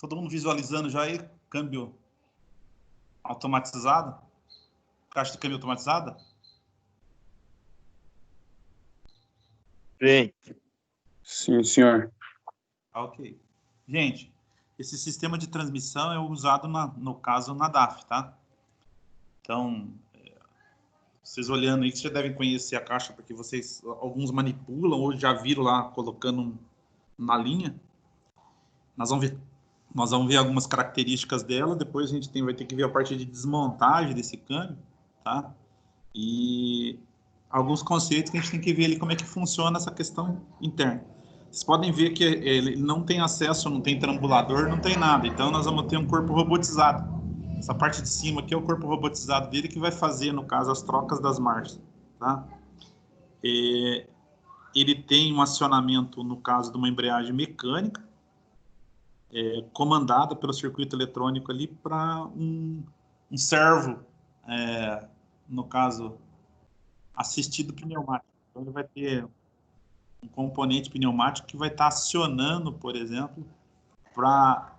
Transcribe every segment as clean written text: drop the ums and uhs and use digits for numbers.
Todo mundo visualizando já aí, câmbio automatizado? Caixa de câmbio automatizada? Sim. Sim, senhor. Ok. Gente, esse sistema de transmissão é usado, no caso, na DAF, tá? Então, vocês olhando aí, vocês já devem conhecer a caixa, porque alguns manipulam ou já viram lá colocando na linha. Nós vamos ver algumas características dela, depois a gente vai ter que ver a parte de desmontagem desse câmbio, tá? E alguns conceitos que a gente tem que ver ali como é que funciona essa questão interna. Vocês podem ver que ele não tem acesso, não tem trambulador, não tem nada. Então, nós vamos ter um corpo robotizado. Essa parte de cima aqui é o corpo robotizado dele que vai fazer, no caso, as trocas das marchas, tá? Ele tem um acionamento, no caso de uma embreagem mecânica, comandada pelo circuito eletrônico ali para um servo, no caso, assistido pneumático. Então, ele vai ter um componente pneumático que vai estar acionando, por exemplo, para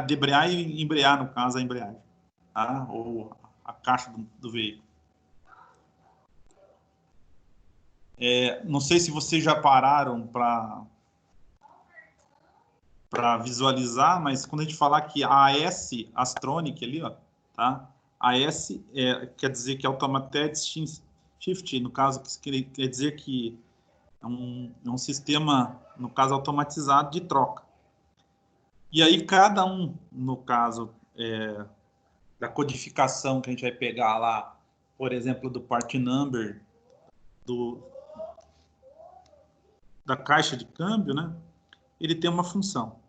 debrear e embrear, no caso, a embreagem, tá? Ou a caixa do veículo. Não sei se vocês já pararam para visualizar, mas quando a gente falar que a AS Astronic ali, ó, tá? AS quer dizer que é Automated Shift, no caso, quer dizer que é um sistema, no caso, automatizado de troca. E aí, cada um, no caso, da codificação que a gente vai pegar lá, por exemplo, do part number da caixa de câmbio, né? Ele tem uma função.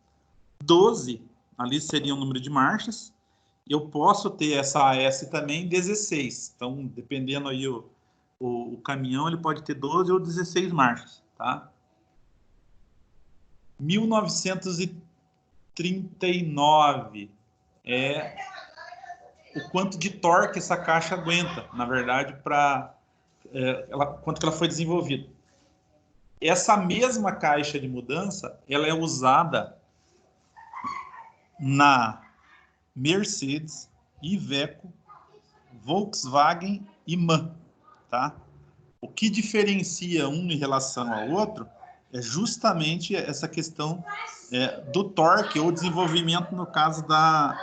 12, ali seria o número de marchas. Eu posso ter essa AS também 16. Então, dependendo aí o caminhão, ele pode ter 12 ou 16 marchas, tá? 1939 é o quanto de torque essa caixa aguenta, na verdade, quanto que ela foi desenvolvida. Essa mesma caixa de mudança, ela é usada na Mercedes, Iveco, Volkswagen e MAN, tá? O que diferencia um em relação ao outro é justamente essa questão do torque ou desenvolvimento, no caso da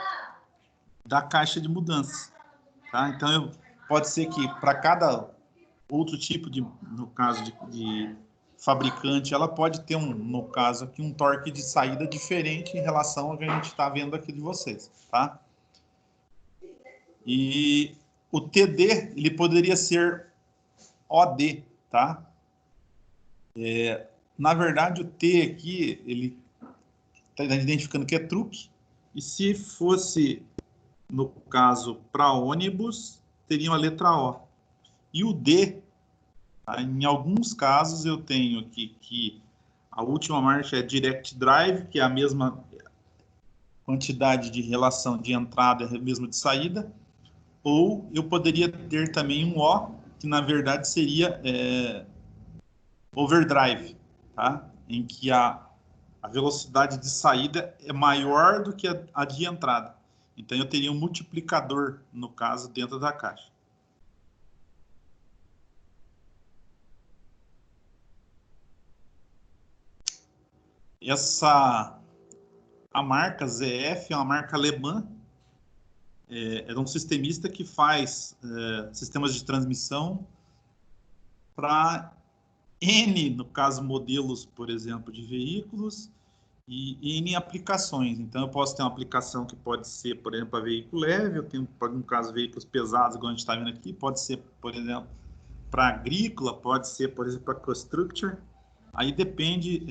caixa de mudança, tá? Então, pode ser que para cada outro tipo no caso de fabricante, ela pode ter, no caso aqui, um torque de saída diferente em relação ao que a gente está vendo aqui de vocês, tá? E o TD, ele poderia ser OD, tá? Na verdade, o T aqui, ele está identificando que é truque, e se fosse, no caso, para ônibus, teria a letra O. E o D, tá? Em alguns casos, eu tenho aqui que a última marcha é Direct Drive, que é a mesma quantidade de relação de entrada e mesmo de saída, ou eu poderia ter também um O, que na verdade seria Overdrive, tá? Em que a velocidade de saída é maior do que a de entrada. Então, eu teria um multiplicador, no caso, dentro da caixa. A marca ZF é uma marca alemã, é um sistemista que faz sistemas de transmissão para N, no caso, modelos, por exemplo, de veículos e N aplicações. Então, eu posso ter uma aplicação que pode ser, por exemplo, para veículo leve, eu tenho, no caso, veículos pesados, igual a gente está vendo aqui, pode ser, por exemplo, para agrícola, pode ser, por exemplo, para construction. Aí depende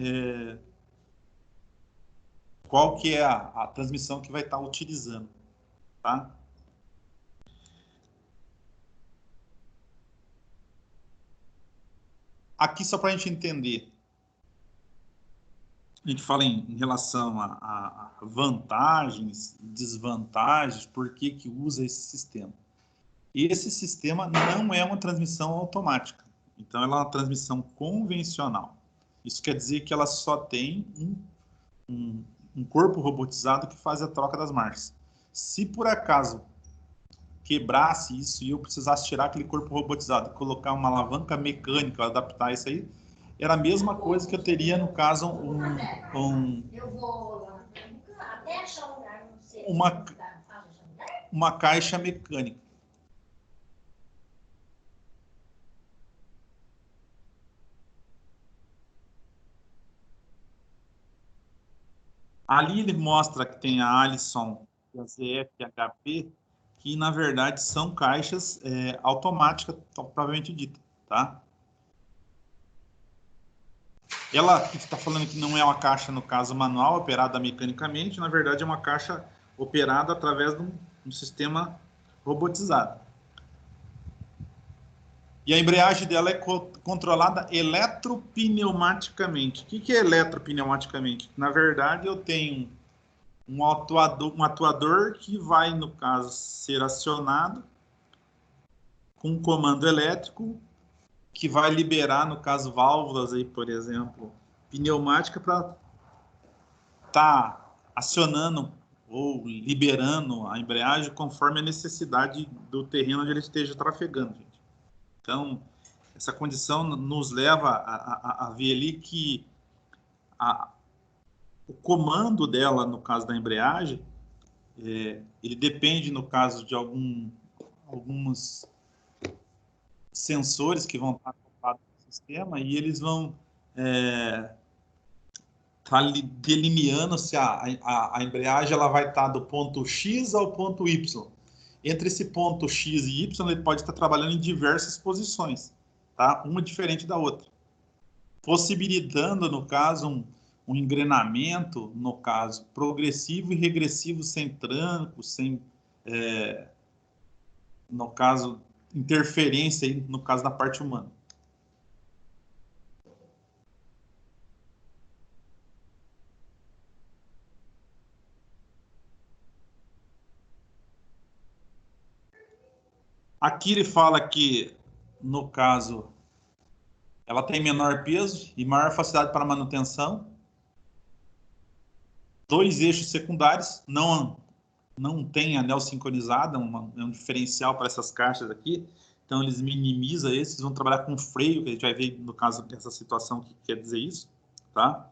qual que é a transmissão que vai estar utilizando, tá? Aqui, só para a gente entender, a gente fala em relação a vantagens, desvantagens, por que usa esse sistema. Esse sistema não é uma transmissão automática, então ela é uma transmissão convencional. Isso quer dizer que ela só tem um corpo robotizado que faz a troca das marchas. Se por acaso quebrasse isso e eu precisasse tirar aquele corpo robotizado e colocar uma alavanca mecânica, adaptar isso aí, era a mesma coisa que eu teria, no caso, uma caixa mecânica. Ali ele mostra que tem a Allison, a ZF e a HP, que na verdade são caixas automáticas, propriamente dita, tá? Ela que está falando que não é uma caixa, no caso, manual, operada mecanicamente, na verdade é uma caixa operada através de um sistema robotizado. E a embreagem dela é controlada eletropneumaticamente. O que é eletropneumaticamente? Na verdade, eu tenho um atuador que vai, no caso, ser acionado com um comando elétrico que vai liberar, no caso, válvulas aí, por exemplo, pneumática para estar acionando ou liberando a embreagem conforme a necessidade do terreno onde ele esteja trafegando, gente. Então, essa condição nos leva a ver ali que o comando dela, no caso da embreagem, ele depende, no caso de alguns sensores que vão estar acoplados no sistema e eles vão estar delineando se a embreagem ela vai estar do ponto X ao ponto Y. Entre esse ponto X e Y, ele pode estar trabalhando em diversas posições, tá? Uma diferente da outra, possibilitando, no caso, um engrenamento, no caso, progressivo e regressivo, sem tranco, sem, no caso, interferência, aí, no caso da parte humana. Aqui ele fala que, no caso, ela tem menor peso e maior facilidade para manutenção. 2 eixos secundários, não tem anel sincronizado, é um diferencial para essas caixas aqui. Então, eles minimizam esses, vão trabalhar com freio, que a gente vai ver, no caso dessa situação, o que quer dizer isso, tá?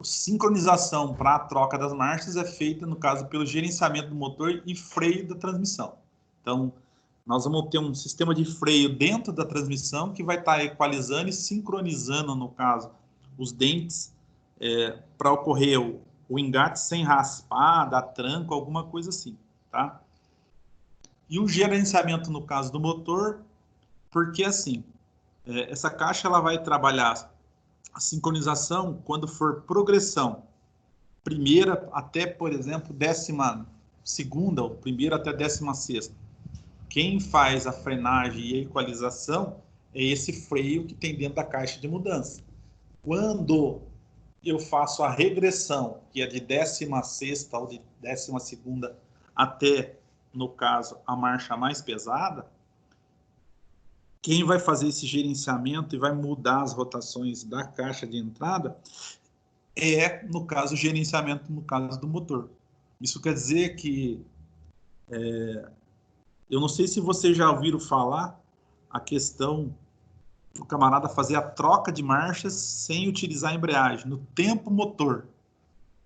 Sincronização para a troca das marchas é feita, no caso, pelo gerenciamento do motor e freio da transmissão. Então, nós vamos ter um sistema de freio dentro da transmissão que vai estar equalizando e sincronizando, no caso, os dentes para ocorrer o engate sem raspar, dar tranco, alguma coisa assim, tá? E o gerenciamento, no caso do motor, porque assim, essa caixa ela vai trabalhar a sincronização quando for progressão, primeira até, por exemplo, 12ª, ou primeira até 16ª. Quem faz a frenagem e a equalização é esse freio que tem dentro da caixa de mudança. Quando eu faço a regressão, que é de 16ª ou de 12ª até, no caso, a marcha mais pesada, quem vai fazer esse gerenciamento e vai mudar as rotações da caixa de entrada é, no caso, o gerenciamento no caso do motor. Isso quer dizer que eu não sei se vocês já ouviram falar a questão do camarada fazer a troca de marchas sem utilizar a embreagem, no tempo motor.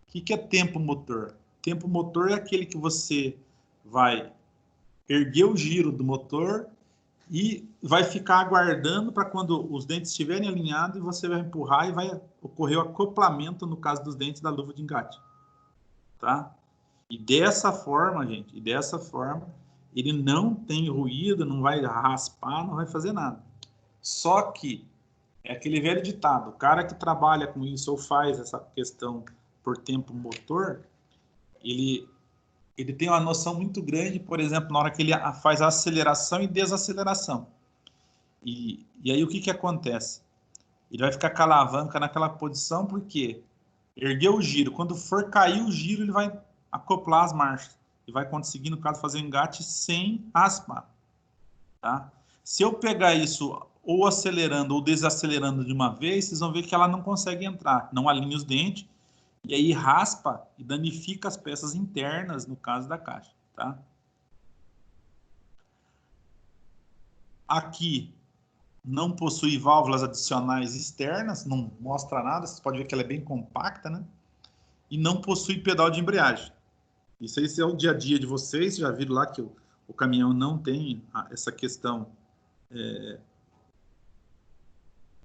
O que é tempo motor? Tempo motor é aquele que você vai erguer o giro do motor e vai ficar aguardando para quando os dentes estiverem alinhados e você vai empurrar e vai ocorrer o acoplamento, no caso dos dentes da luva de engate. Tá? E dessa forma, gente, ele não tem ruído, não vai raspar, não vai fazer nada. Só que é aquele velho ditado, o cara que trabalha com isso ou faz essa questão por tempo motor, ele tem uma noção muito grande, por exemplo, na hora que ele faz a aceleração e desaceleração. E aí o que acontece? Ele vai ficar com a alavanca naquela posição, porque ergueu o giro. Quando for cair o giro, ele vai acoplar as marchas. E vai conseguir, no caso, fazer o engate sem raspar. Tá? Se eu pegar isso ou acelerando ou desacelerando de uma vez, vocês vão ver que ela não consegue entrar, não alinha os dentes, e aí raspa e danifica as peças internas, no caso da caixa, tá? Aqui não possui válvulas adicionais externas, não mostra nada, vocês podem ver que ela é bem compacta, né? E não possui pedal de embreagem. Isso aí é o dia a dia de vocês, já viram lá que o caminhão não tem essa questão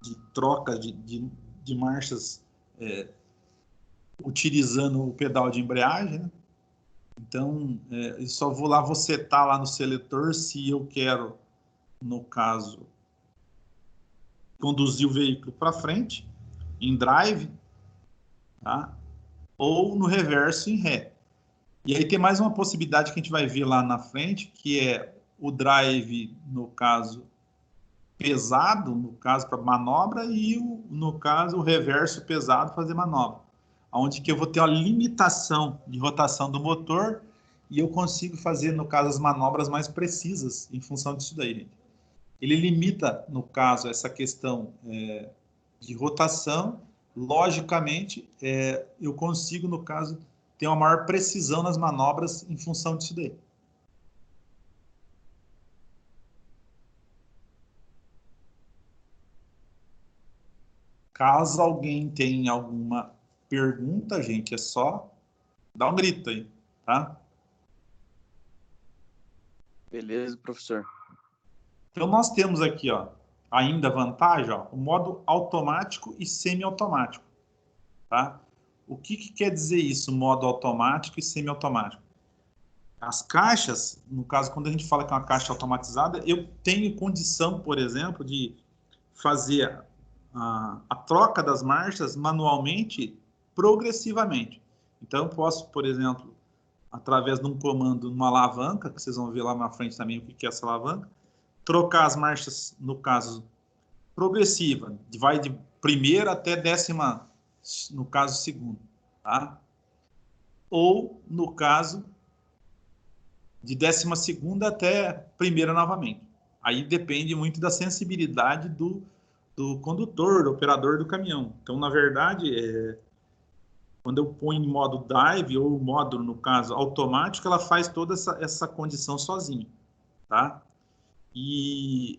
de troca de marchas utilizando o pedal de embreagem, né? Então, eu só vou setar lá no seletor se eu quero, no caso, conduzir o veículo para frente, em drive, tá? Ou no reverso em ré. E aí tem mais uma possibilidade que a gente vai ver lá na frente, que é o drive, no caso, pesado, no caso, para manobra, e, no caso, o reverso pesado fazer manobra. Onde que eu vou ter uma limitação de rotação do motor e eu consigo fazer, no caso, as manobras mais precisas em função disso daí, gente. Ele limita, no caso, essa questão de rotação. Logicamente, eu consigo, no caso, ter uma maior precisão nas manobras em função disso daí. Caso alguém tenha alguma pergunta, gente, é só dar um grito aí, tá? Beleza, professor. Então, nós temos aqui, ó, ainda vantagem, ó, o modo automático e semiautomático, tá? O que quer dizer isso, modo automático e semiautomático? As caixas, no caso, quando a gente fala que é uma caixa automatizada, eu tenho condição, por exemplo, de fazer a troca das marchas manualmente, progressivamente. Então, eu posso, por exemplo, através de um comando, numa alavanca, que vocês vão ver lá na frente também o que é essa alavanca, trocar as marchas, no caso, progressiva, vai de primeira até décima, no caso, segunda, tá? Ou, no caso, de 12ª até primeira novamente. Aí depende muito da sensibilidade do condutor, do operador do caminhão. Então, na verdade, quando eu ponho em modo drive ou modo, no caso, automático, ela faz toda essa condição sozinha, tá? E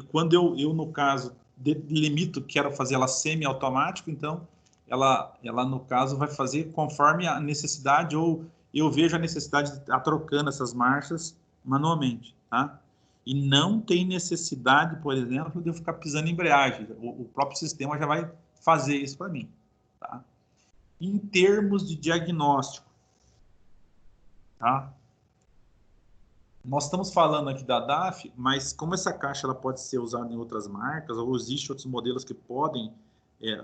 quando eu no caso, delimito, quero fazer ela semi-automático, então, ela, no caso, vai fazer conforme a necessidade ou eu vejo a necessidade de estar trocando essas marchas manualmente, tá? E não tem necessidade, por exemplo, de eu ficar pisando em embreagem. O próprio sistema já vai fazer isso para mim, tá? Em termos de diagnóstico, tá? Nós estamos falando aqui da DAF, mas como essa caixa ela pode ser usada em outras marcas, ou existem outros modelos que podem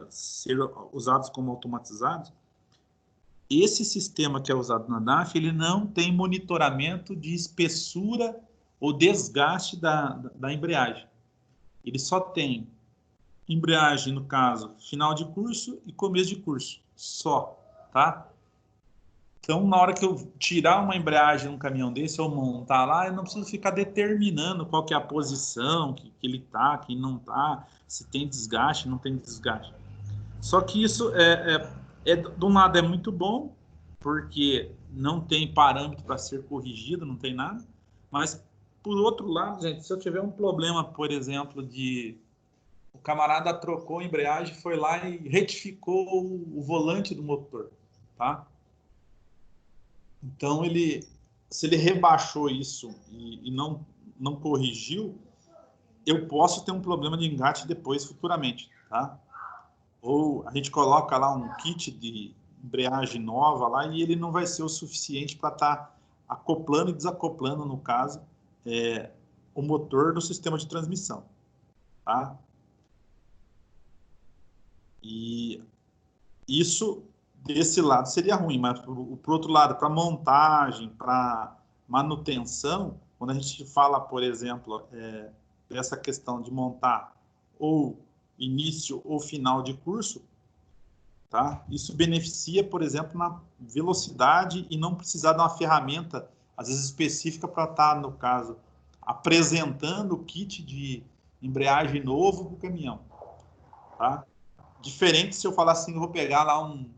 ser usados como automatizados, esse sistema que é usado na DAF, ele não tem monitoramento de espessura ou desgaste da embreagem. Ele só tem embreagem, no caso, final de curso e começo de curso, só, tá? Então, na hora que eu tirar uma embreagem num caminhão desse, ou montar lá, eu não preciso ficar determinando qual que é a posição que ele tá, que não tá, se tem desgaste, não tem desgaste. Só que isso, de um lado, é muito bom, porque não tem parâmetro para ser corrigido, não tem nada. Mas, por outro lado, gente, se eu tiver um problema, por exemplo, o camarada trocou a embreagem, foi lá e retificou o volante do motor, tá? Então, se ele rebaixou isso e não corrigiu, eu posso ter um problema de engate depois, futuramente, tá? Ou a gente coloca lá um kit de embreagem nova lá e ele não vai ser o suficiente para estar acoplando e desacoplando, no caso, o motor do sistema de transmissão, tá? E isso, desse lado, seria ruim, mas por outro lado, para montagem, para manutenção, quando a gente fala, por exemplo, dessa questão de montar ou início ou final de curso, tá? Isso beneficia, por exemplo, na velocidade e não precisar de uma ferramenta, às vezes específica, para estar, no caso, apresentando o kit de embreagem novo para o caminhão, tá? Diferente se eu falar assim, eu vou pegar lá um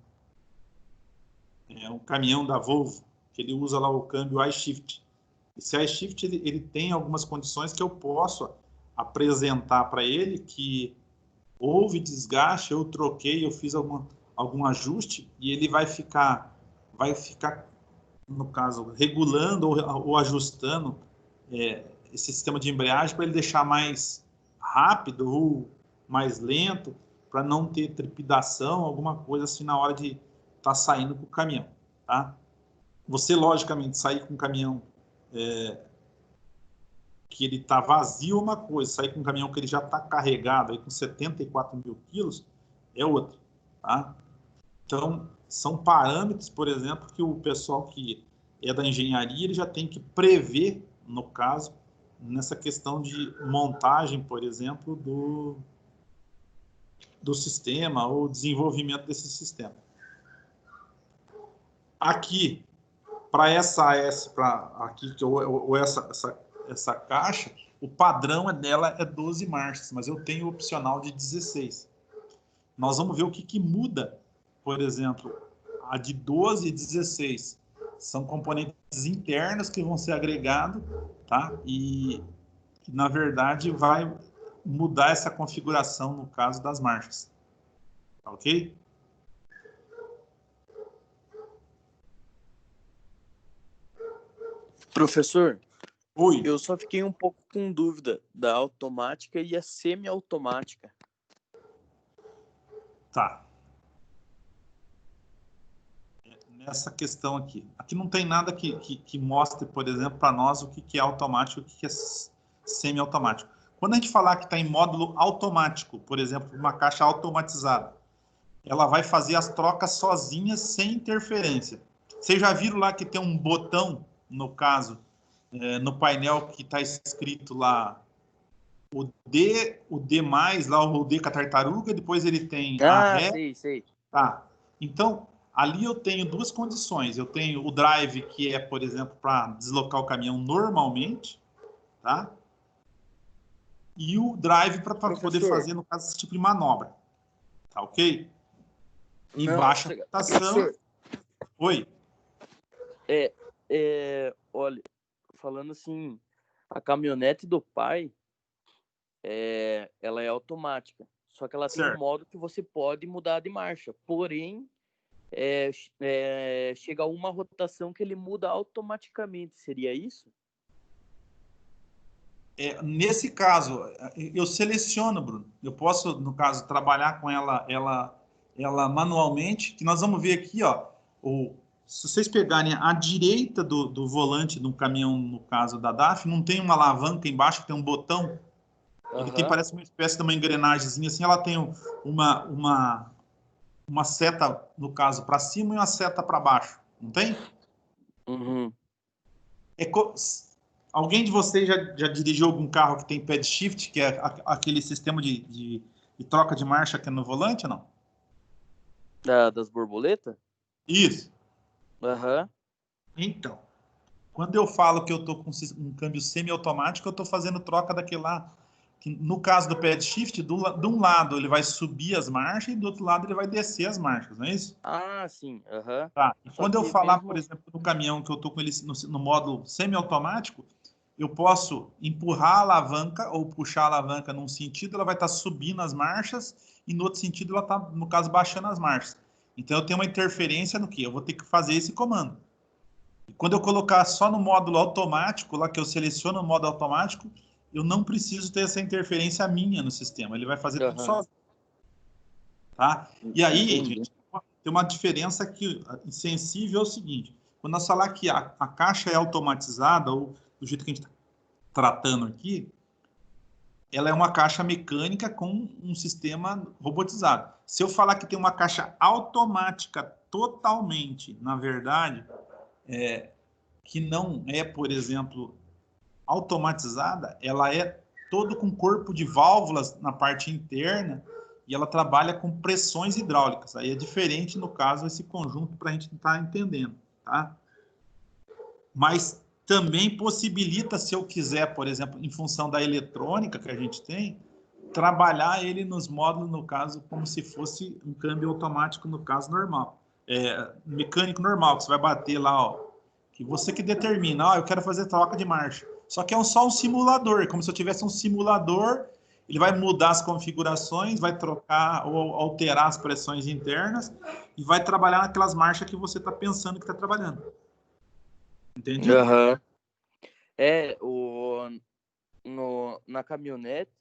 caminhão da Volvo, que ele usa lá o câmbio iShift. Esse iShift, ele tem algumas condições que eu posso apresentar para ele que houve desgaste, eu troquei, eu fiz algum ajuste e ele vai ficar, no caso, regulando ou ajustando esse sistema de embreagem para ele deixar mais rápido ou mais lento, para não ter trepidação, alguma coisa assim na hora de estar saindo com o caminhão, tá? Você, logicamente, sair com um caminhão que ele está vazio é uma coisa, sair com um caminhão que ele já está carregado, aí com 74 mil quilos, é outra, tá? Então, são parâmetros, por exemplo, que o pessoal que é da engenharia, ele já tem que prever, no caso, nessa questão de montagem, por exemplo, do sistema ou desenvolvimento desse sistema. Aqui, para essa AS, ou essa caixa, o padrão dela é 12 marchas, mas eu tenho o opcional de 16. Nós vamos ver o que muda, por exemplo, a de 12 e 16. São componentes internos que vão ser agregados, tá? E na verdade, vai mudar essa configuração no caso das marchas. Tá ok? Professor, Oi. eu só fiquei um pouco com dúvida da automática e a semiautomática. Tá. Nessa questão aqui. Aqui não tem nada que mostre, por exemplo, para nós o que é automático e o que é semiautomático. Quando a gente falar que está em módulo automático, por exemplo, uma caixa automatizada, ela vai fazer as trocas sozinha, sem interferência. Vocês já viram lá que tem um botão, no caso, no painel que está escrito lá o D mais, lá o D com a tartaruga, depois ele tem a ré. Sei. Tá. Então, ali eu tenho duas condições. Eu tenho o drive, que é, por exemplo, para deslocar o caminhão normalmente, tá? E o drive para poder fazer, no caso, esse tipo de manobra. Tá ok? Em baixa rotação. Oi. Olha, falando assim, a caminhonete do pai, ela é automática. Só que ela tem um modo que você pode mudar de marcha. Porém, chega a uma rotação que ele muda automaticamente. Seria isso? Nesse caso, eu seleciono, Bruno. Eu posso, no caso, trabalhar com ela manualmente, que nós vamos ver aqui, ó. Se vocês pegarem à direita do volante do caminhão, no caso da DAF, não tem uma alavanca embaixo, que tem um botão. Ele tem, parece uma espécie de uma engrenagemzinha assim, ela tem uma seta, no caso, para cima e uma seta para baixo. Não tem? Uhum. Alguém de vocês já dirigiu algum carro que tem pad shift, que é aquele sistema de troca de marcha que é no volante ou não? Das borboletas? Isso. Aham. Então, quando eu falo que eu estou com um câmbio semiautomático, eu estou fazendo troca daquele lá. Que, no caso do pad shift, de um lado ele vai subir as marchas e do outro lado ele vai descer as marchas, não é isso? Ah, sim. Aham. Tá. E quando eu falar, por exemplo, no caminhão que eu estou com ele no módulo semiautomático, eu posso empurrar a alavanca ou puxar a alavanca num sentido, ela vai estar subindo as marchas e no outro sentido ela está, no caso, baixando as marchas. Então eu tenho uma interferência no que? Eu vou ter que fazer esse comando. E quando eu colocar só no módulo automático, lá que eu seleciono o modo automático, eu não preciso ter essa interferência minha no sistema. Ele vai fazer tudo sozinho. Tá? E aí, gente, tem uma diferença que sensível é o seguinte. Quando nós falar que a caixa é automatizada, ou do jeito que a gente está tratando aqui, ela é uma caixa mecânica com um sistema robotizado. Se eu falar que tem uma caixa automática totalmente, na verdade, que não é, por exemplo, automatizada, ela é todo com corpo de válvulas na parte interna e ela trabalha com pressões hidráulicas. Aí é diferente, no caso, esse conjunto para a gente estar entendendo, tá? Mas também possibilita, se eu quiser, por exemplo, em função da eletrônica que a gente tem, trabalhar ele nos módulos, no caso, como se fosse um câmbio automático, no caso, normal. Mecânico normal, que você vai bater lá, ó, que você que determina, ó, eu quero fazer troca de marcha. Só que é só um simulador, como se eu tivesse um simulador, ele vai mudar as configurações, vai trocar ou alterar as pressões internas e vai trabalhar naquelas marchas que você está pensando que está trabalhando. Entende? Uhum. Na caminhonete,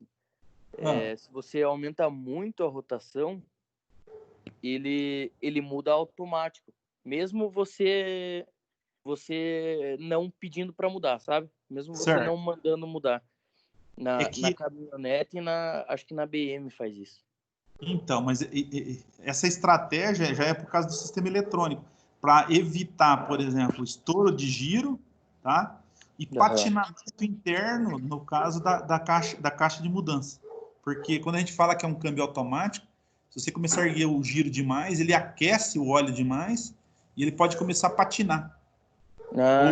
se você aumenta muito a rotação, ele muda automático. Mesmo você não pedindo para mudar, sabe? Mesmo você não mandando mudar. Na caminhonete e acho que na BM faz isso. Então, mas essa estratégia já é por causa do sistema eletrônico, para evitar, por exemplo, estouro de giro, tá? E patinamento interno, no caso da caixa de mudança. Porque quando a gente fala que é um câmbio automático, se você começar a erguer o giro demais, ele aquece o óleo demais e ele pode começar a patinar.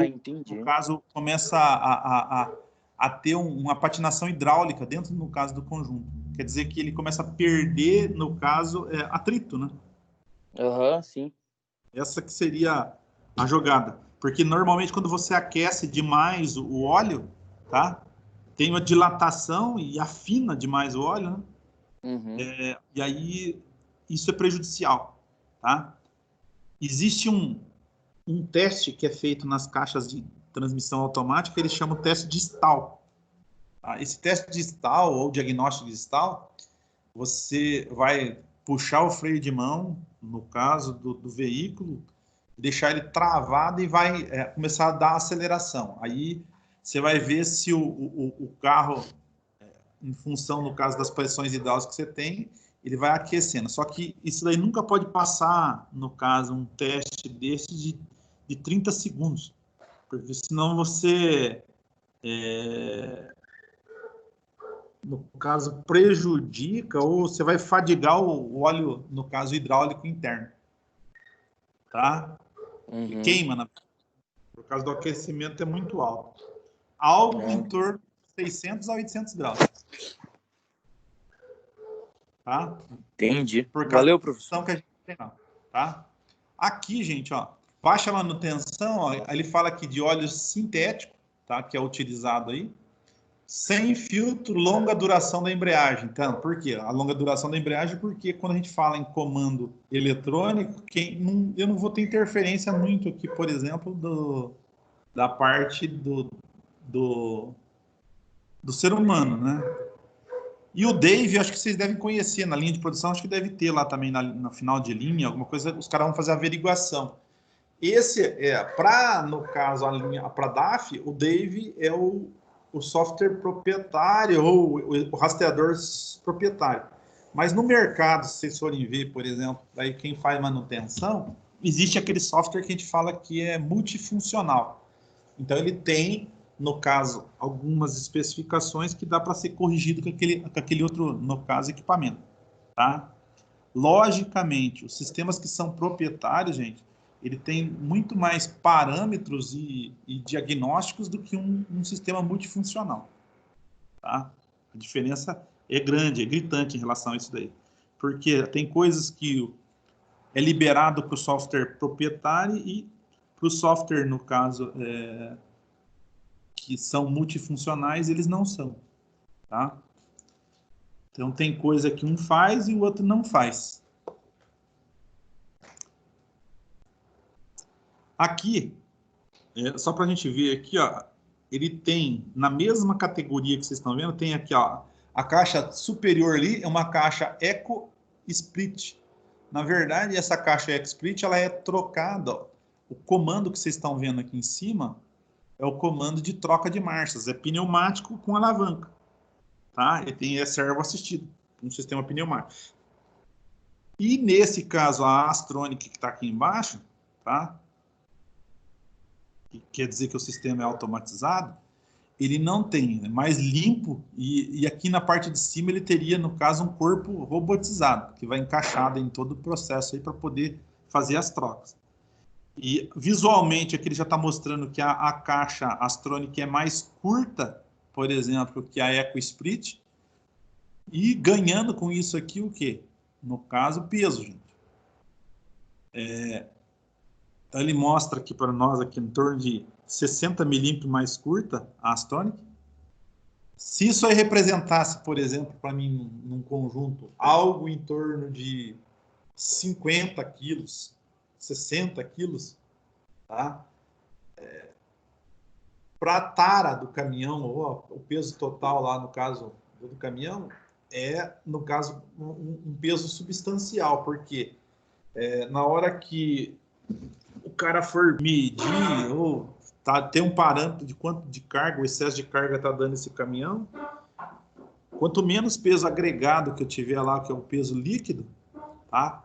Entendi. No caso, começa a ter uma patinação hidráulica dentro, no caso, do conjunto. Quer dizer que ele começa a perder, no caso, atrito, né? Sim. Essa que seria a jogada. Porque, normalmente, quando você aquece demais o óleo, tá? Tem uma dilatação e afina demais o óleo, né? Uhum. E aí, isso é prejudicial, tá? Existe um teste que é feito nas caixas de transmissão automática, eles chamam de teste de stall. Tá? Esse teste de stall, ou diagnóstico de stall, você vai puxar o freio de mão, no caso do veículo, deixar ele travado e vai começar a dar aceleração. Aí você vai ver se o carro, em função, no caso das pressões hidráulicas que você tem, ele vai aquecendo. Só que isso daí nunca pode passar, no caso, um teste desse de 30 segundos. Porque senão você, no caso, prejudica ou você vai fadigar o óleo, no caso, hidráulico interno. Tá? Ele queima, por causa do aquecimento é muito alto. Algo em torno de 600 a 800 graus. Tá? Entendi. Por causa Valeu, da professor. que a gente tem, tá? Aqui, gente, ó, baixa manutenção, ó, ele fala aqui de óleo sintético, tá? Que é utilizado aí. Sem filtro, longa duração da embreagem. Então, por quê? A longa duração da embreagem, porque quando a gente fala em comando eletrônico, eu não vou ter interferência muito aqui, por exemplo, da parte do ser humano, né? E o Dave, acho que vocês devem conhecer na linha de produção, acho que deve ter lá também no final de linha, alguma coisa, os caras vão fazer a averiguação. Esse no caso, a linha para DAF, o Dave é o software proprietário ou o rastreador proprietário. Mas no mercado, se vocês forem ver, por exemplo, aí quem faz manutenção, existe aquele software que a gente fala que é multifuncional. Então, ele tem, no caso, algumas especificações que dá para ser corrigido com aquele outro, no caso, equipamento. Tá? Logicamente, os sistemas que são proprietários, gente, ele tem muito mais parâmetros e diagnósticos do que um sistema multifuncional. Tá? A diferença é grande, é gritante em relação a isso daí. Porque tem coisas que é liberado para o software proprietário e para o software, no caso, que são multifuncionais, eles não são. Tá? Então, tem coisa que um faz e o outro não faz. Aqui, só para a gente ver aqui, ó, ele tem, na mesma categoria que vocês estão vendo, tem aqui, ó, a caixa superior ali é uma caixa Eco Split. Na verdade, essa caixa Eco Split, ela é trocada, ó. O comando que vocês estão vendo aqui em cima é o comando de troca de marchas, é pneumático com alavanca, tá? E tem servo assistido, um sistema pneumático. E nesse caso, a Astronic que está aqui embaixo, tá? Que quer dizer que o sistema é automatizado, ele não tem, é mais limpo, e aqui na parte de cima ele teria, no caso, um corpo robotizado, que vai encaixado em todo o processo aí para poder fazer as trocas. E visualmente aqui ele já está mostrando que a caixa Astronic é mais curta, por exemplo, que a EcoSprit, e ganhando com isso aqui o quê? No caso, peso, gente. Então ele mostra aqui para nós aqui em torno de 60 milímetros mais curta a Astronic. Se isso aí representasse, por exemplo, para mim, num conjunto, algo em torno de 50 quilos, 60 quilos, tá? Para a tara do caminhão, ou o peso total lá, no caso do caminhão, no caso, um peso substancial, porque na hora que o cara for medir ou ter um parâmetro de quanto de carga, o excesso de carga está dando esse caminhão, quanto menos peso agregado que eu tiver lá, que é o peso líquido, tá?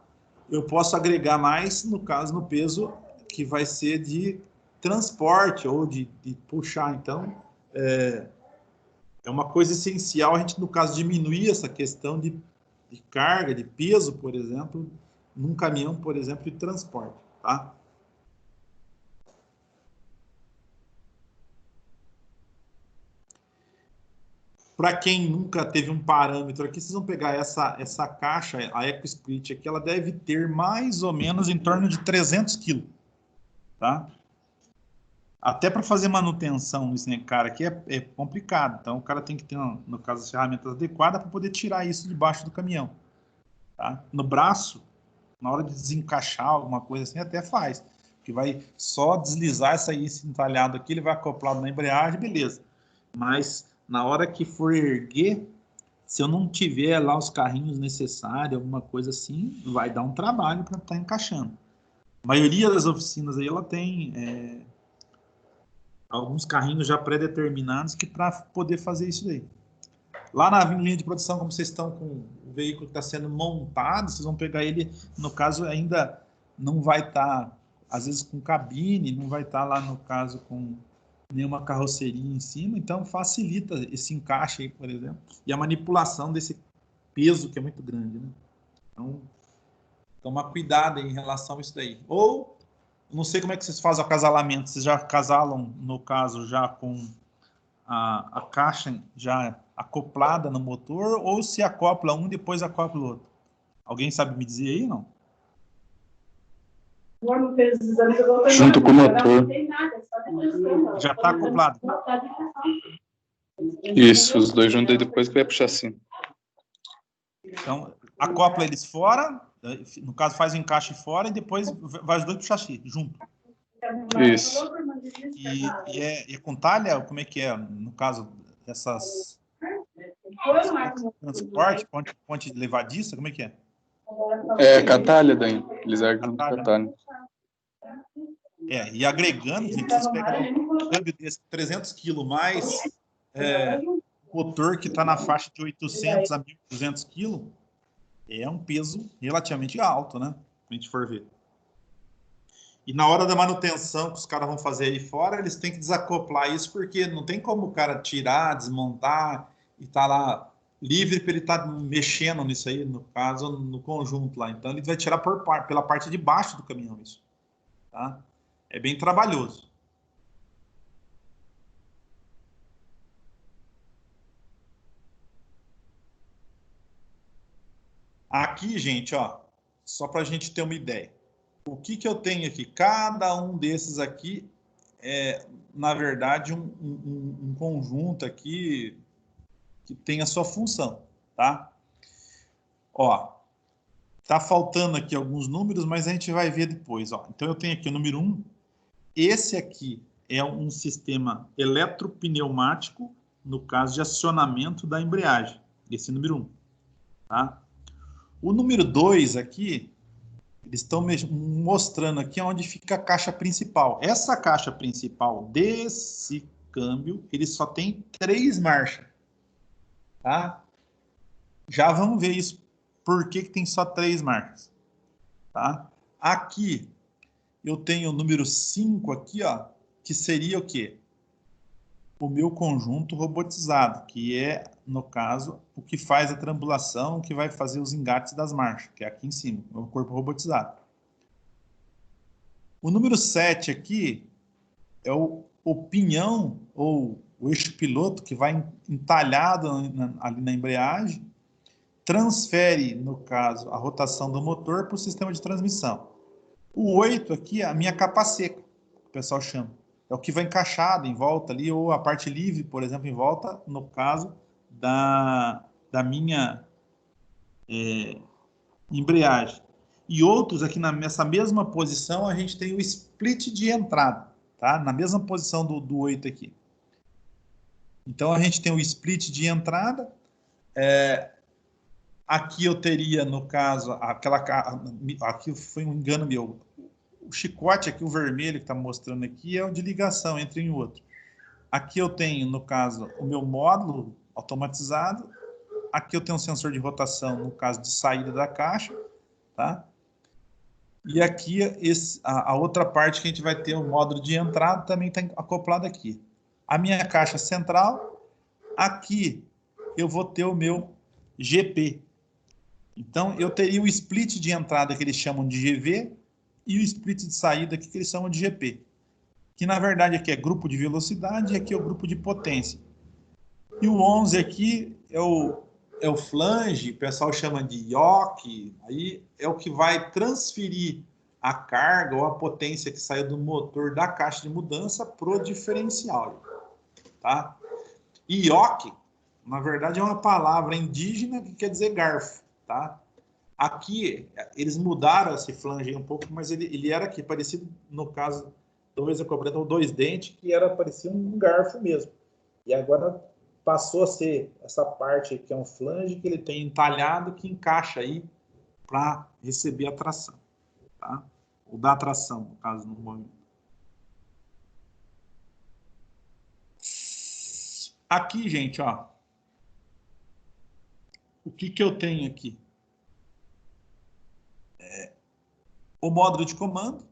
Eu posso agregar mais, no caso, no peso que vai ser de transporte ou de puxar. Então, é uma coisa essencial a gente, no caso, diminuir essa questão de carga, de peso, por exemplo, num caminhão, por exemplo, de transporte, tá? Para quem nunca teve um parâmetro aqui, vocês vão pegar essa caixa, a EcoSprit aqui, ela deve ter mais ou menos em torno de 300 quilos, tá? Até para fazer manutenção nesse cara aqui é complicado. Então, o cara tem que ter, no caso, as ferramentas adequadas para poder tirar isso debaixo do caminhão, tá? No braço, na hora de desencaixar alguma coisa assim, até faz. Que vai só deslizar esse entalhado aqui, ele vai acoplado na embreagem, beleza. Mas na hora que for erguer, se eu não tiver lá os carrinhos necessários, alguma coisa assim, vai dar um trabalho para estar encaixando. A maioria das oficinas aí, ela tem alguns carrinhos já pré-determinados que para poder fazer isso daí. Lá na linha de produção, como vocês estão com o veículo que está sendo montado, vocês vão pegar ele, no caso, ainda não vai estar, às vezes, com cabine, não vai estar lá, no caso, com nenhuma carroceria em cima, então facilita esse encaixe aí, por exemplo, e a manipulação desse peso que é muito grande, né? Então, tomar cuidado em relação a isso daí. Ou, não sei como é que vocês fazem o acasalamento, vocês já acasalam, no caso, já com a caixa já acoplada no motor, ou se acopla um, depois acopla o outro? Alguém sabe me dizer aí, não? Junto com o motor. Já está acoplado. Isso, os dois juntos e depois que vai pro chassi. Então, acopla eles fora, no caso faz o encaixe fora e depois vai os dois pro chassi, junto. Isso. E é com talha? Como é que é? No caso, essas transporte, ponte levadiça, como é que é? É catalha daí. Eles erguem junto com catalha. E agregando, gente, vocês pegam um câmbio desse 300 kg mais motor que está na faixa de 800 a 1.200 kg, é um peso relativamente alto, né? Se a gente for ver. E na hora da manutenção que os caras vão fazer aí fora, eles têm que desacoplar isso, porque não tem como o cara tirar, desmontar e tá lá livre para ele estar mexendo nisso aí, no caso, no conjunto lá. Então ele vai tirar pela parte de baixo do caminhão isso, tá? É bem trabalhoso. Aqui, gente, ó, só para a gente ter uma ideia. O que eu tenho aqui? Cada um desses aqui é, na verdade, um conjunto aqui que tem a sua função, tá? Ó, tá faltando aqui alguns números, mas a gente vai ver depois, ó. Então, eu tenho aqui o número 1. Esse aqui é um sistema eletropneumático, no caso de acionamento da embreagem. Esse é o número 1, tá? O número 2 aqui, eles estão mostrando aqui onde fica a caixa principal. Essa caixa principal desse câmbio, ele só tem 3 marchas, tá? Já vamos ver isso, por que tem só 3 marchas, tá? Aqui, eu tenho o número 5 aqui, ó, que seria o quê? O meu conjunto robotizado, que é, no caso, o que faz a trambulação, o que vai fazer os engates das marchas, que é aqui em cima, o corpo robotizado. O número 7 aqui é o pinhão ou o eixo piloto que vai entalhado ali na embreagem, transfere, no caso, a rotação do motor para o sistema de transmissão. O 8 aqui é a minha capa seca, que o pessoal chama. É o que vai encaixado em volta ali, ou a parte livre, por exemplo, em volta, no caso da minha embreagem. E outros aqui nessa mesma posição, a gente tem o split de entrada, tá? Na mesma posição do 8 aqui. Então, a gente tem o split de entrada. Aqui eu teria, no caso, aqui foi um engano meu. O chicote aqui, o vermelho que está mostrando aqui, é o de ligação entre um e outro. Aqui eu tenho, no caso, o meu módulo automatizado. Aqui eu tenho um sensor de rotação, no caso de saída da caixa, tá? E aqui a outra parte que a gente vai ter o módulo de entrada também está acoplado aqui. A minha caixa central, aqui eu vou ter o meu GP. Então, eu teria o split de entrada que eles chamam de GV e o split de saída aqui que eles chamam de GP. Que, na verdade, aqui é grupo de velocidade e aqui é o grupo de potência. E o 11 aqui é o flange, o pessoal chama de yoke, aí é o que vai transferir a carga ou a potência que saiu do motor da caixa de mudança para o diferencial. Tá? E yoke, na verdade, é uma palavra indígena que quer dizer garfo. Tá? Aqui, eles mudaram esse flange um pouco, mas ele era aqui, parecido, no caso, dois acoplamentos ou dois dentes, que parecia um garfo mesmo. E agora passou a ser essa parte que é um flange que ele tem entalhado que encaixa aí para receber a tração, tá? Ou dar tração, no caso, no movimento. Aqui, gente, ó. O que eu tenho aqui? O módulo de comando,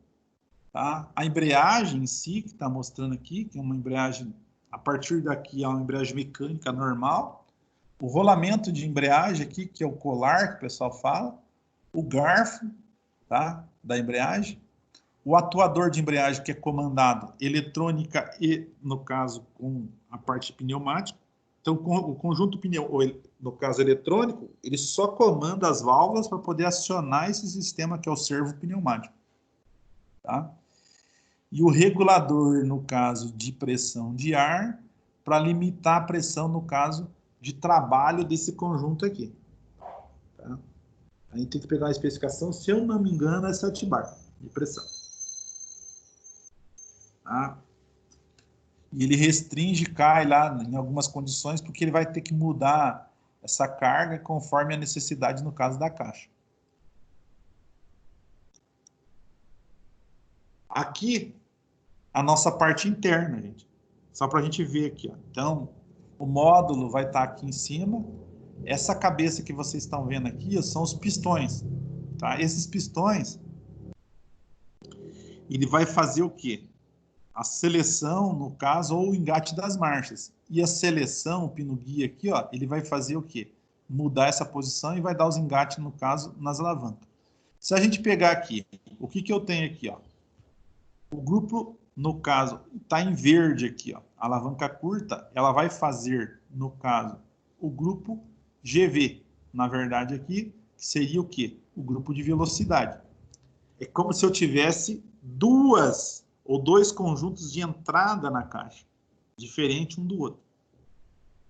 tá? A embreagem em si, que está mostrando aqui, que é uma embreagem, a partir daqui é uma embreagem mecânica normal. O rolamento de embreagem aqui, que é o colar, que o pessoal fala. O garfo, tá? Da embreagem. O atuador de embreagem, que é comandado eletrônica e, no caso, com a parte pneumática. Então, o conjunto pneu, no caso eletrônico, ele só comanda as válvulas para poder acionar esse sistema que é o servo pneumático. Tá? E o regulador, no caso de pressão de ar, para limitar a pressão, no caso de trabalho desse conjunto aqui. Tá? A gente tem que pegar a especificação, se eu não me engano, é 7 bar de pressão. Tá? E ele restringe, cai lá em algumas condições, porque ele vai ter que mudar essa carga conforme a necessidade no caso da caixa. Aqui, a nossa parte interna, gente. Só para a gente ver aqui. Ó. Então, o módulo vai estar aqui em cima. Essa cabeça que vocês estão vendo aqui ó, são os pistões. Tá? Esses pistões, ele vai fazer o quê? A seleção, no caso, ou o engate das marchas. E a seleção, o pino-guia aqui, ó, ele vai fazer o quê? Mudar essa posição e vai dar os engates, no caso, nas alavancas. Se a gente pegar aqui, o que eu tenho aqui? Ó? O grupo, no caso, está em verde aqui. Ó. A alavanca curta, ela vai fazer, no caso, o grupo GV. Na verdade, aqui, seria o quê? O grupo de velocidade. É como se eu tivesse dois conjuntos de entrada na caixa, diferente um do outro.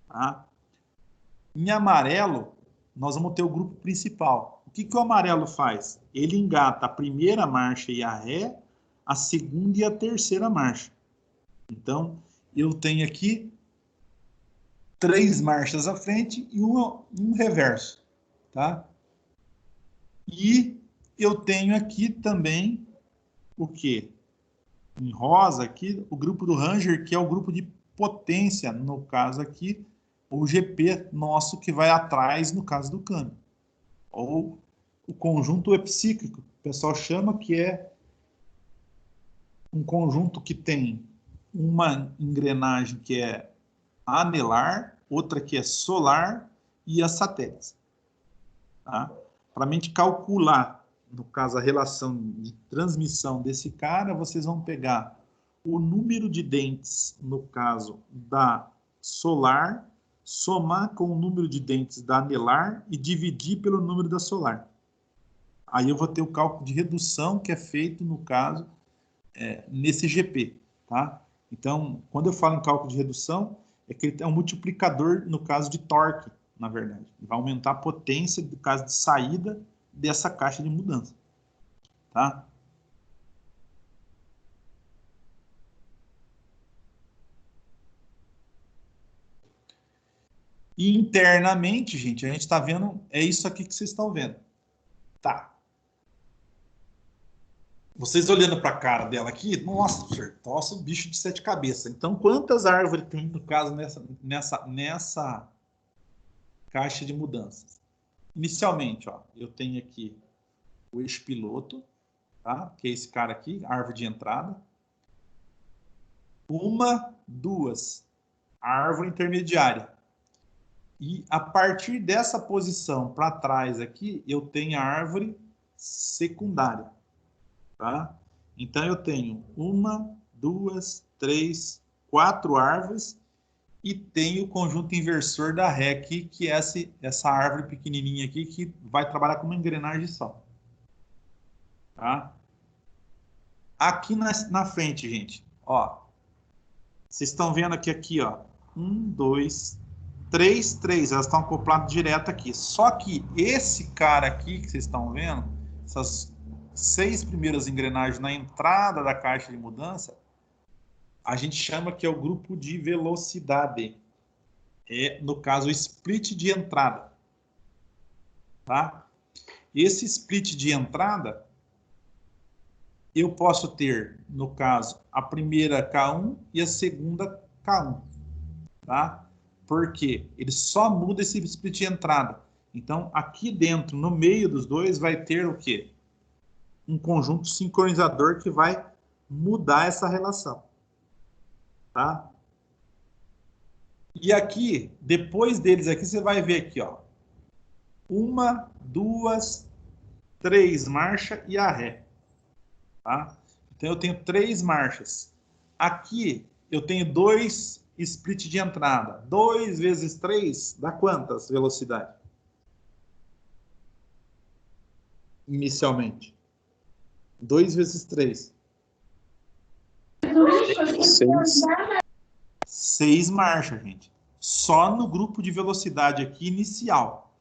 Tá? Em amarelo, nós vamos ter o grupo principal. O que o amarelo faz? Ele engata a primeira marcha e a ré, a segunda e a terceira marcha. Então, eu tenho aqui 3 marchas à frente e um reverso. Tá? E eu tenho aqui também o quê? Em rosa aqui, o grupo do Ranger, que é o grupo de potência, no caso aqui, o GP nosso que vai atrás, no caso do câmbio. Ou o conjunto epsíclico, o pessoal chama que é um conjunto que tem uma engrenagem que é anelar, outra que é solar e as satélites. Tá? Para a gente calcular, no caso, a relação de transmissão desse cara, vocês vão pegar o número de dentes, no caso, da solar, somar com o número de dentes da anelar e dividir pelo número da solar. Aí eu vou ter o cálculo de redução que é feito, no caso, nesse GP, tá? Então, quando eu falo em cálculo de redução, é que ele é um multiplicador, no caso de torque, na verdade. Ele vai aumentar a potência, no caso de saída, dessa caixa de mudança, tá? E internamente, gente, a gente está vendo, é isso aqui que vocês estão vendo. Tá. Vocês olhando para a cara dela aqui, nossa, nossa, um bicho de 7 cabeças. Então, quantas árvores tem, no caso, nessa caixa de mudanças? Inicialmente, ó, eu tenho aqui o eixo piloto, tá? Que é esse cara aqui, árvore de entrada. 1, 2, árvore intermediária. E a partir dessa posição para trás aqui, eu tenho a árvore secundária. Tá? Então, eu tenho 1, 2, 3, 4 árvores e tenho o conjunto inversor da Ré aqui, que é essa árvore pequenininha aqui, que vai trabalhar com uma engrenagem só. Tá? Aqui na frente, gente, ó, vocês estão vendo aqui, ó, 1, 2, 3, elas estão acopladas direto aqui. Só que esse cara aqui que vocês estão vendo, essas 6 primeiras engrenagens na entrada da caixa de mudança, a gente chama que é o grupo de velocidade. É, no caso, o split de entrada. Tá? Esse split de entrada, eu posso ter, no caso, a primeira K1 e a segunda K1. Tá? Porque ele só muda esse split de entrada. Então, aqui dentro, no meio dos dois, vai ter o quê? Um conjunto sincronizador que vai mudar essa relação. Tá? E aqui, depois deles aqui, você vai ver aqui, ó. 1, 2, 3 marchas e a Ré. Tá? Então, eu tenho 3 marchas. Aqui, eu tenho 2 split de entrada. 2 vezes 3 dá quantas velocidade? Inicialmente. 2 vezes 3. 6 marchas, gente. Só no grupo de velocidade aqui inicial.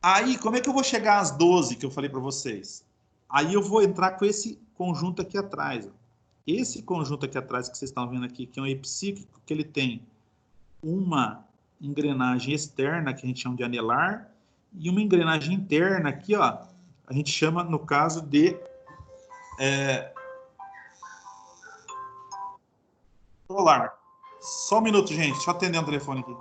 Aí, como é que eu vou chegar às 12 que eu falei para vocês? Aí eu vou entrar com esse conjunto aqui atrás, ó. Esse conjunto aqui atrás que vocês estão vendo aqui, que é um epicíclico, que ele tem uma engrenagem externa, que a gente chama de anelar, e uma engrenagem interna aqui, ó, a gente chama, no caso, de solar. Só um minuto, gente, deixa eu atender o telefone aqui.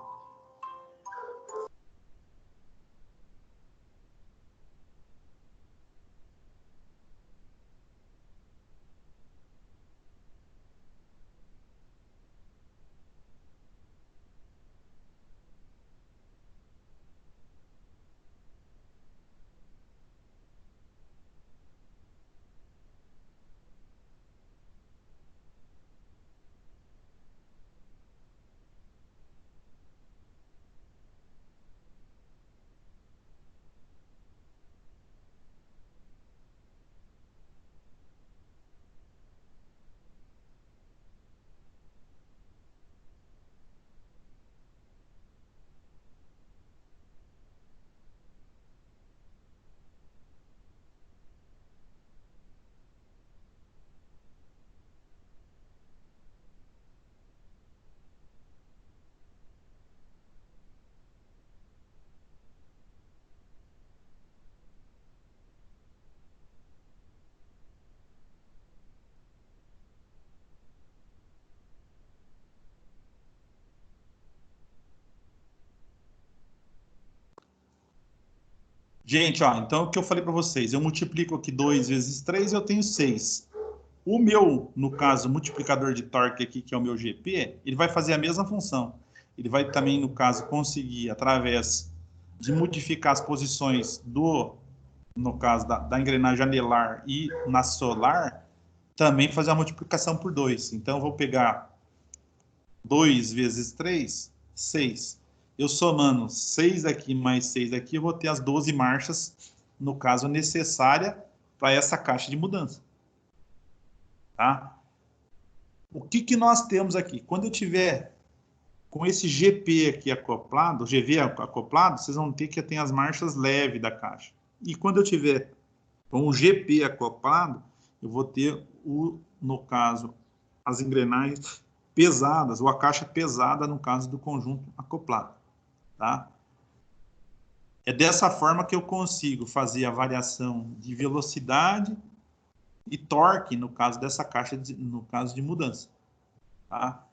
Gente, ó, então o que eu falei para vocês, eu multiplico aqui 2 vezes 3, eu tenho 6. O meu, no caso, multiplicador de torque aqui, que é o meu GP, ele vai fazer a mesma função. Ele vai também, no caso, conseguir, através de modificar as posições no caso da engrenagem anelar e na solar, também fazer a multiplicação por 2. Então, eu vou pegar 2 vezes 3, 6. Eu somando 6 aqui mais 6 aqui, eu vou ter as 12 marchas, no caso, necessária para essa caixa de mudança. Tá? O que nós temos aqui? Quando eu tiver com esse GP aqui acoplado, GV acoplado, vocês vão ter que ter as marchas leves da caixa. E quando eu tiver com o GP acoplado, eu vou ter, no caso, as engrenagens pesadas, ou a caixa pesada, no caso do conjunto acoplado. Tá? É dessa forma que eu consigo fazer a variação de velocidade e torque, no caso dessa caixa, no caso de mudança. Tá?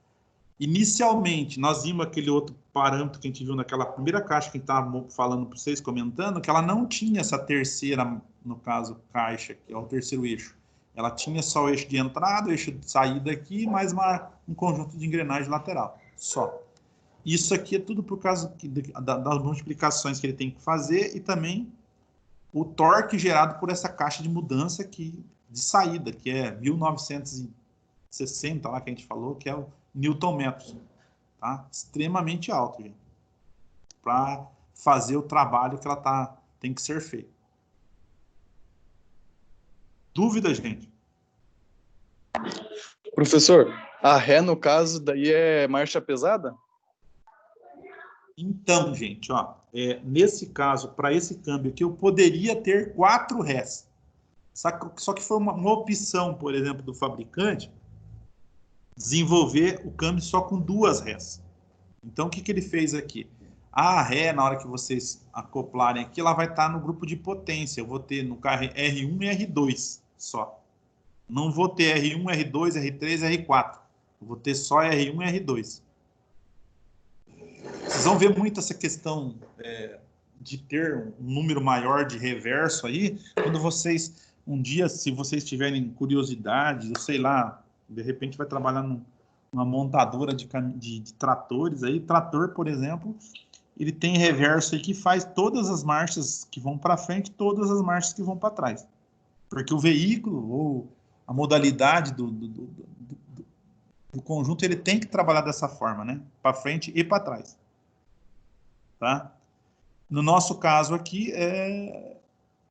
Inicialmente, nós vimos aquele outro parâmetro que a gente viu naquela primeira caixa que a gente estava falando para vocês, comentando, que ela não tinha essa terceira, no caso, caixa, que é o terceiro eixo. Ela tinha só o eixo de entrada, o eixo de saída aqui, mais um conjunto de engrenagem lateral, só. Isso aqui é tudo por causa das multiplicações que ele tem que fazer e também o torque gerado por essa caixa de mudança de saída, que é 1960, lá que a gente falou, que é o Newton-metros. Tá? Extremamente alto, gente. Para fazer o trabalho que ela tem que ser feito. Dúvida, gente? Professor, a ré, no caso, daí é marcha pesada? Então, gente, ó, nesse caso, para esse câmbio aqui, eu poderia ter 4 rés. Só que foi uma opção, por exemplo, do fabricante, desenvolver o câmbio só com 2 rés. Então, o que ele fez aqui? A ré, na hora que vocês acoplarem aqui, ela vai estar no grupo de potência. Eu vou ter no carro R1 e R2 só. Não vou ter R1, R2, R3, R4. Eu vou ter só R1 e R2. Vocês vão ver muito essa questão de ter um número maior de reverso aí, quando vocês, um dia, se vocês tiverem curiosidade, eu sei lá, de repente vai trabalhar numa montadora de tratores aí, trator, por exemplo, ele tem reverso aí que faz todas as marchas que vão para frente, todas as marchas que vão para trás. Porque o veículo, ou a modalidade do conjunto, ele tem que trabalhar dessa forma, né? Para frente e para trás. Tá? No nosso caso aqui,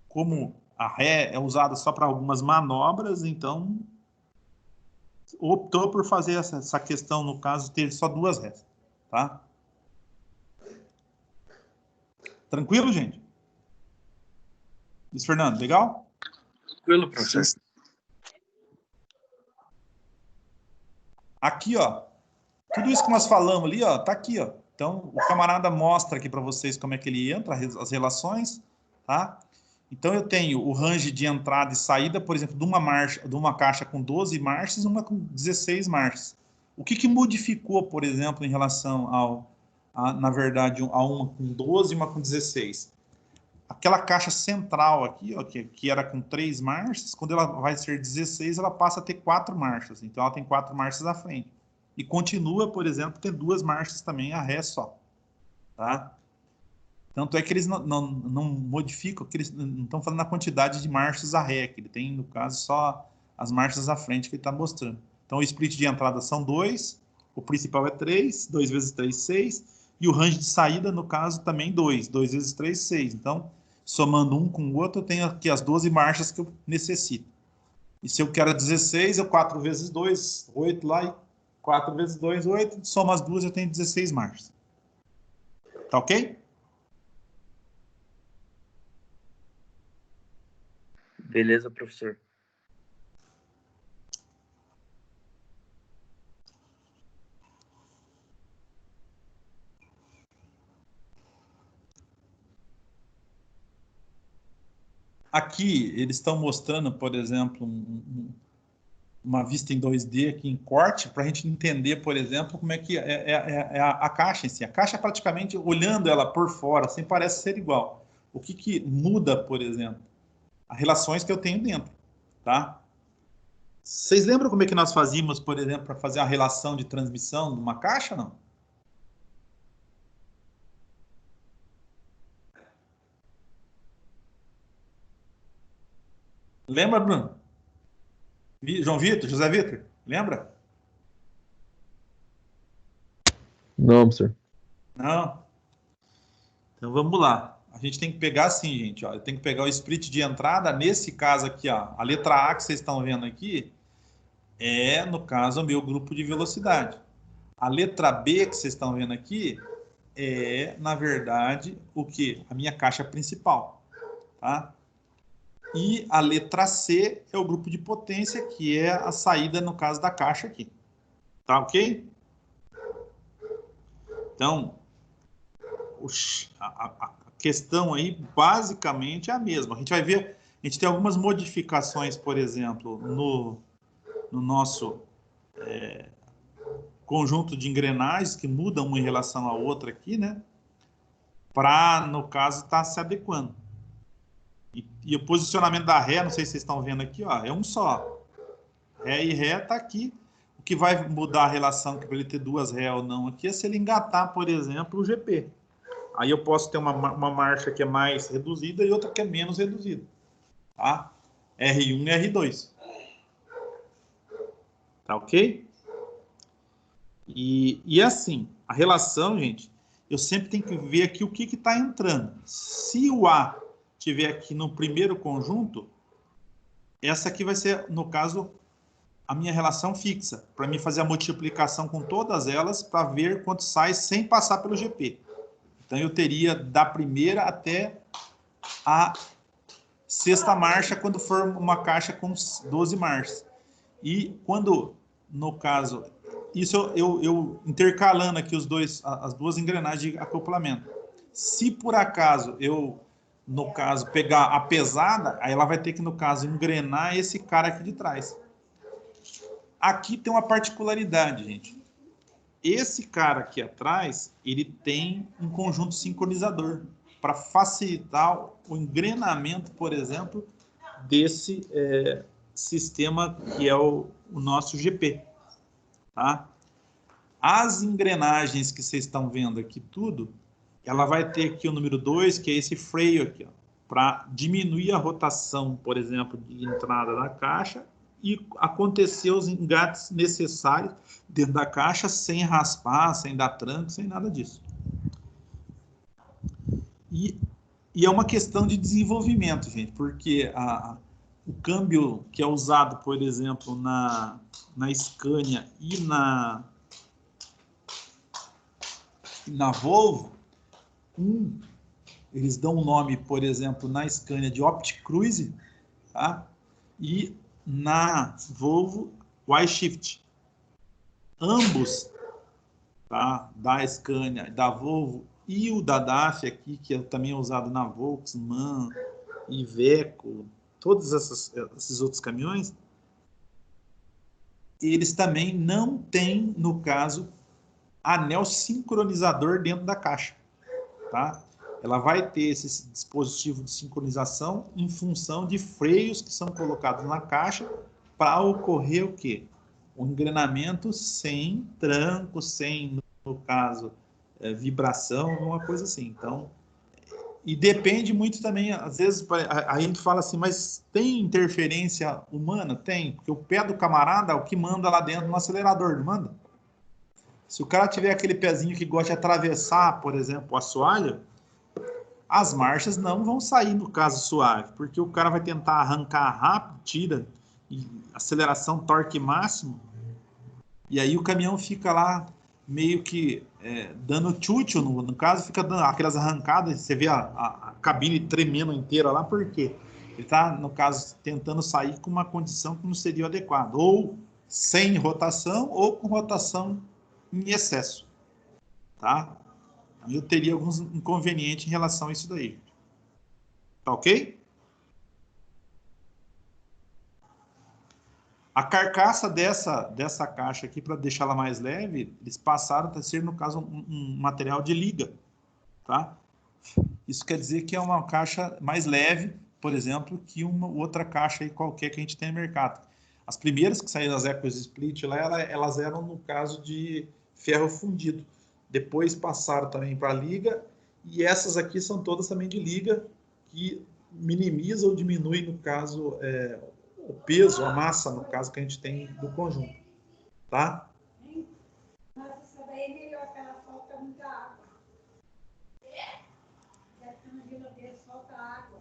como a ré é usada só para algumas manobras, então optou por fazer essa questão, no caso, ter só 2 rés. Tá? Tranquilo, gente? Luiz Fernando, legal? Tranquilo, professor. Aqui, ó, tudo isso que nós falamos ali, ó, tá aqui, ó. Então, o camarada mostra aqui para vocês como é que ele entra, as relações, tá? Então, eu tenho o range de entrada e saída, por exemplo, de uma caixa com 12 marchas e uma com 16 marchas. O que modificou, por exemplo, em relação na verdade, a uma com 12 e uma com 16? Aquela caixa central aqui, ó, que era com 3 marchas, quando ela vai ser 16, ela passa a ter 4 marchas. Então, ela tem 4 marchas à frente. E continua, por exemplo, ter 2 marchas também a ré só. Tá? Tanto é que eles não modificam, que eles não estão falando a quantidade de marchas a ré, que ele tem, no caso, só as marchas à frente que ele está mostrando. Então, o split de entrada são 2, o principal é 3, 2 vezes 3, 6, e o range de saída, no caso, também 2, 2 vezes 3, 6. Então, somando um com o outro, eu tenho aqui as 12 marchas que eu necessito. E se eu quero 16, eu 4 vezes 2, 8 lá, e 4 vezes 2, 8, soma as duas, eu tenho 16 marchas. Tá ok? Beleza, professor. Aqui, eles estão mostrando, por exemplo, uma vista em 2D aqui em corte, para a gente entender, por exemplo, como é que é a caixa em si. A caixa, praticamente, olhando ela por fora, assim, parece ser igual. O que muda, por exemplo? As relações que eu tenho dentro, tá? Vocês lembram como é que nós fazíamos, por exemplo, para fazer a relação de transmissão de uma caixa, não? Lembra, Bruno? João Vitor, José Vitor, lembra? Não, professor. Não? Então vamos lá. A gente tem que pegar assim, gente, ó. Eu tenho que pegar o split de entrada. Nesse caso aqui, ó, a letra A que vocês estão vendo aqui é, no caso, o meu grupo de velocidade. A letra B que vocês estão vendo aqui é, na verdade, o quê? A minha caixa principal, tá? E a letra C é o grupo de potência, que é a saída, no caso, da caixa aqui. Tá ok? Então, a questão aí, basicamente, é a mesma. A gente vai ver, a gente tem algumas modificações, por exemplo, no nosso conjunto de engrenagens, que mudam uma em relação à outra aqui, né? Para, no caso, estar se adequando. E o posicionamento da ré, não sei se vocês estão vendo aqui, ó, é um só. Ré e ré está aqui. O que vai mudar a relação, que para ele ter duas ré ou não aqui, é se ele engatar, por exemplo, o GP. Aí eu posso ter uma marcha que é mais reduzida e outra que é menos reduzida. Tá? R1 e R2. Tá ok? E assim, a relação, gente, eu sempre tenho que ver aqui o que está entrando. Se o A estiver aqui no primeiro conjunto, essa aqui vai ser, no caso, a minha relação fixa, para mim fazer a multiplicação com todas elas, para ver quanto sai sem passar pelo GP. Então, eu teria da primeira até a sexta marcha, quando for uma caixa com 12 marchas. E quando, no caso, isso eu intercalando aqui as duas engrenagens de acoplamento. Se por acaso eu, no caso, pegar a pesada, aí ela vai ter que, no caso, engrenar esse cara aqui de trás. Aqui tem uma particularidade, gente. Esse cara aqui atrás, ele tem um conjunto sincronizador para facilitar o engrenamento, por exemplo, desse sistema que é o nosso GP. Tá? As engrenagens que vocês estão vendo aqui tudo, ela vai ter aqui o número 2, que é esse freio aqui, para diminuir a rotação, por exemplo, de entrada da caixa e acontecer os engates necessários dentro da caixa sem raspar, sem dar tranco, sem nada disso. E é uma questão de desenvolvimento, gente, porque o câmbio que é usado, por exemplo, na Scania e na Volvo, eles dão um nome, por exemplo, na Scania de OptiCruise, tá? E na Volvo Y-Shift. Ambos, tá? Da Scania, da Volvo e o da DAF aqui, que é também usado na Volkswagen, Iveco, todos esses outros caminhões, eles também não têm, no caso, anel sincronizador dentro da caixa, tá? Ela vai ter esse dispositivo de sincronização em função de freios que são colocados na caixa para ocorrer o quê? O engrenamento sem tranco, sem, no caso, vibração, uma coisa assim. Então, e depende muito também, às vezes, a gente fala assim, mas tem interferência humana? Tem, porque o pé do camarada é o que manda lá dentro no acelerador, não manda? Se o cara tiver aquele pezinho que gosta de atravessar, por exemplo, o assoalho, as marchas não vão sair no caso suave, porque o cara vai tentar arrancar rápido, tira, aceleração, torque máximo, e aí o caminhão fica lá meio que dando tchutchu, no caso, fica dando aquelas arrancadas, você vê a cabine tremendo inteira lá, por quê? Ele está, no caso, tentando sair com uma condição que não seria adequada, ou sem rotação, ou com rotação em excesso, tá? Eu teria alguns inconvenientes em relação a isso daí. Tá ok? A carcaça dessa caixa aqui, para deixá-la mais leve, eles passaram a ser, no caso, um material de liga, tá? Isso quer dizer que é uma caixa mais leve, por exemplo, que uma outra caixa aí qualquer que a gente tem no mercado. As primeiras que saíram das EcoSplit lá, elas eram, no caso, de ferro fundido. Depois passaram também para liga, e essas aqui são todas também de liga, que minimiza ou diminui, no caso, o peso, a massa, no caso, que a gente tem do conjunto. Tá? Nossa, isso daí é melhor, que ela falta muita água. Na geladeira falta água.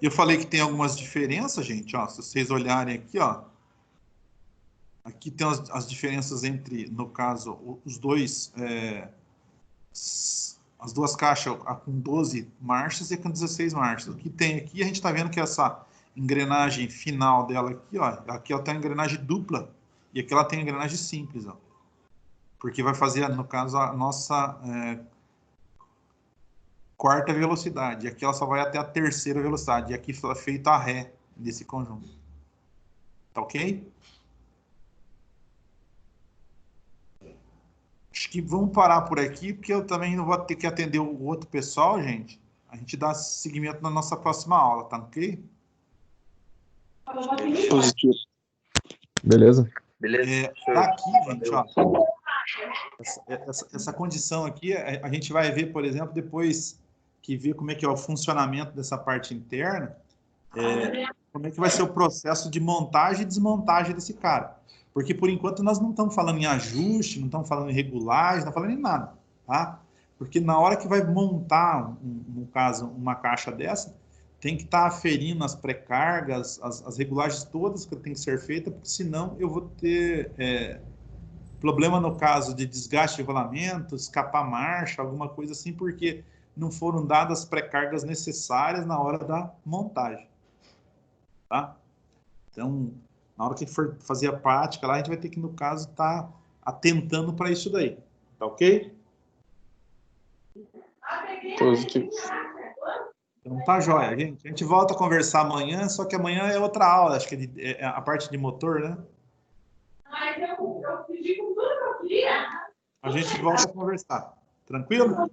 Eu falei que tem algumas diferenças, gente. Ó, se vocês olharem aqui, ó, aqui tem as diferenças entre, no caso, os dois, as duas caixas, a com 12 marchas e a com 16 marchas. O que tem aqui, a gente está vendo que essa engrenagem final dela aqui, ó, aqui ela tem a engrenagem dupla e aqui ela tem a engrenagem simples, ó, porque vai fazer, no caso, a nossa quarta velocidade. E aqui ela só vai até a terceira velocidade. E aqui foi feito a ré desse conjunto. Tá ok? Acho que vamos parar por aqui, porque eu também não vou ter que atender o outro pessoal, gente. A gente dá seguimento na nossa próxima aula, tá ok? Positivo. Beleza. Beleza. Tá aqui, gente, ó. Essa condição aqui, a gente vai ver, por exemplo, depois que ver como é que é o funcionamento dessa parte interna, como é que vai ser o processo de montagem e desmontagem desse cara. Porque, por enquanto, nós não estamos falando em ajuste, não estamos falando em regulagem, não estamos falando em nada, tá? Porque na hora que vai montar, no caso, uma caixa dessa, tem que estar aferindo as pré-cargas, as regulagens todas que tem que ser feitas, porque senão eu vou ter problema no caso de desgaste de rolamento, escapar marcha, alguma coisa assim, porque não foram dadas as pré-cargas necessárias na hora da montagem, tá? Então, na hora que for fazer a prática lá, a gente vai ter que, no caso, estar atentando para isso daí, tá ok? Positivo. Então tá jóia, gente. A gente volta a conversar amanhã, só que amanhã é outra aula, acho que é a parte de motor, né? Mas eu pedi com tudo que eu queria. A gente volta a conversar. Tranquilo?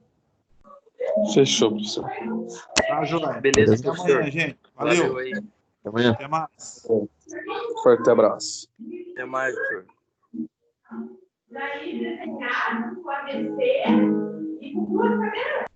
Fechou, professor. Tá jóia. Beleza, Até professor. amanhã, gente. Valeu. Valeu aí. Até amanhã. Até mais. Forte abraço. Até mais, professor. Daí, desenhar com ABC e com duas cadeiras.